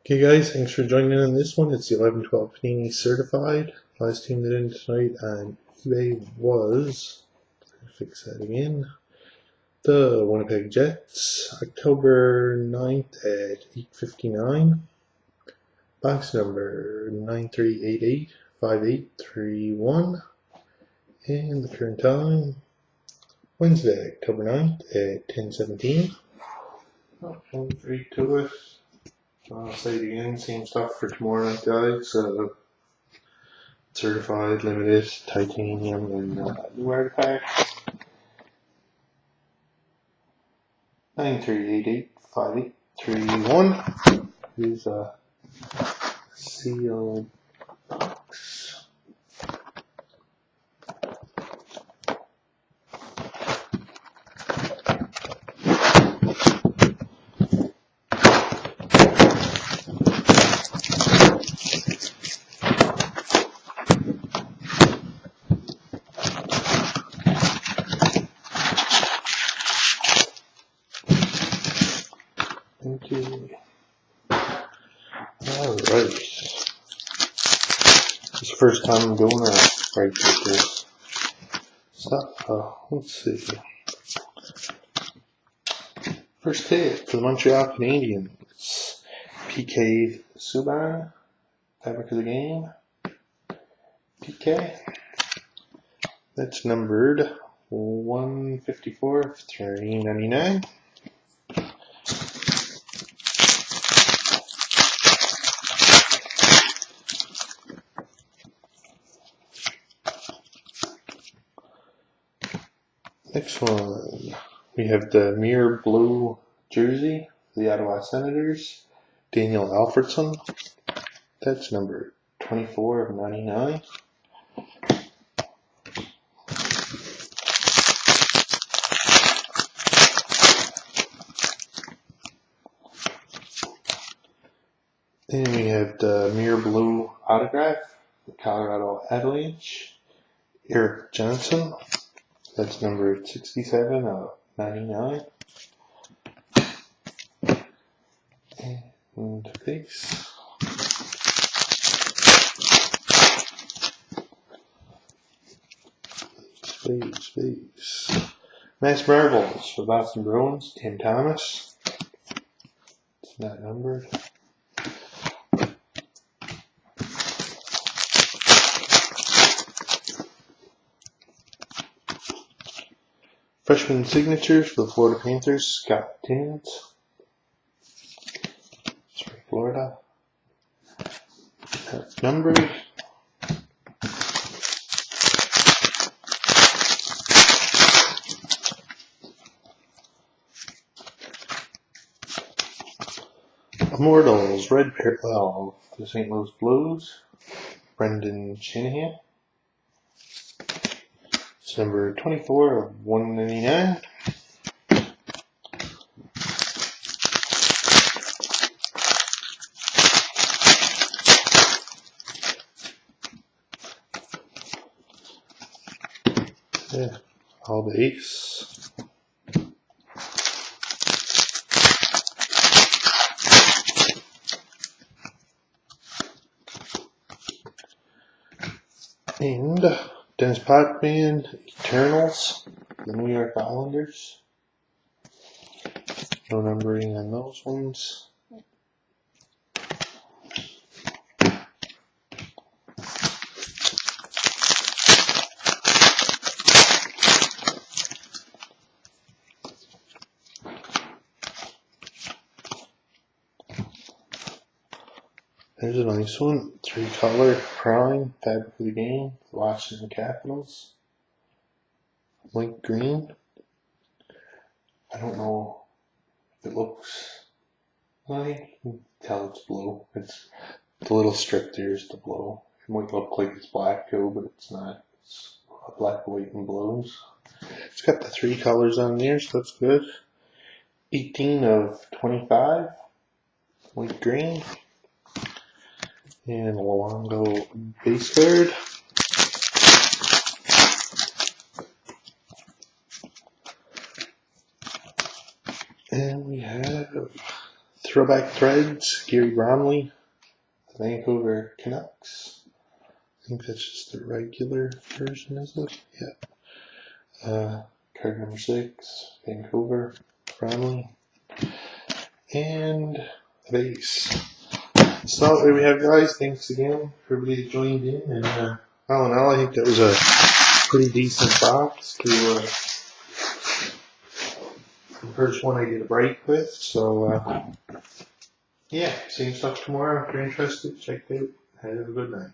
Okay guys, thanks for joining in on this one. It's the 11-12 Panini Certified. Last team that ended tonight on eBay was, fix that again, the Winnipeg Jets, October 9th at 8:59. Box number 93885831. And the current time, Wednesday, October 9th at 10:17. Don't read to it. I'll say it again, same stuff for tomorrow night, guys. Certified, limited, titanium, and new artifacts. 93885831 is a sealed box. Okay. Alright. This is the first time I'm doing right with this stuff. Let's see. First hit for the Montreal Canadiens. PK Subban. Fabric of the game. PK. That's numbered 154 399. Next one, we have the mirror blue jersey for the Ottawa Senators, Daniel Alfredsson. That's number 24 of 99. Then we have the mirror blue autograph, the Colorado Avalanche, Eric Johnson. That's number 67 of 99. And face. Space. Mass Marbles for Boston Bruins, Tim Thomas. It's not numbered. Freshman signatures for the Florida Panthers, Scott Timmins. It's for Florida. That's numbered. Immortals, red parallel for the St. Louis Blues, Brendan Shanahan. It's number 24 of 199. Yeah, all the ace. And Dennis Potvin, Eternals, the New York Islanders. No numbering on those ones. There's a nice one, 3-color prime, fabric of the game, Washington Capitals, light green. I don't know if it looks like, you can tell it's blue. It's the little strip there is the blue. It might look like it's black too, but it's not. It's black, white, and blues. It's got the 3 colors on there, so that's good. 18 of 25, light green. And Luongo base card. And we have Throwback Threads, Gary Bromley, Vancouver Canucks. I think that's just the regular version, is it? Yeah. Card number 6, Vancouver Bromley. And a base. So there we have, guys. Thanks again for everybody that joined in. And all in all, I think that was a pretty decent box to the first one I did a break with. So yeah, same stuff tomorrow. If you're interested, check it out. Have a good night.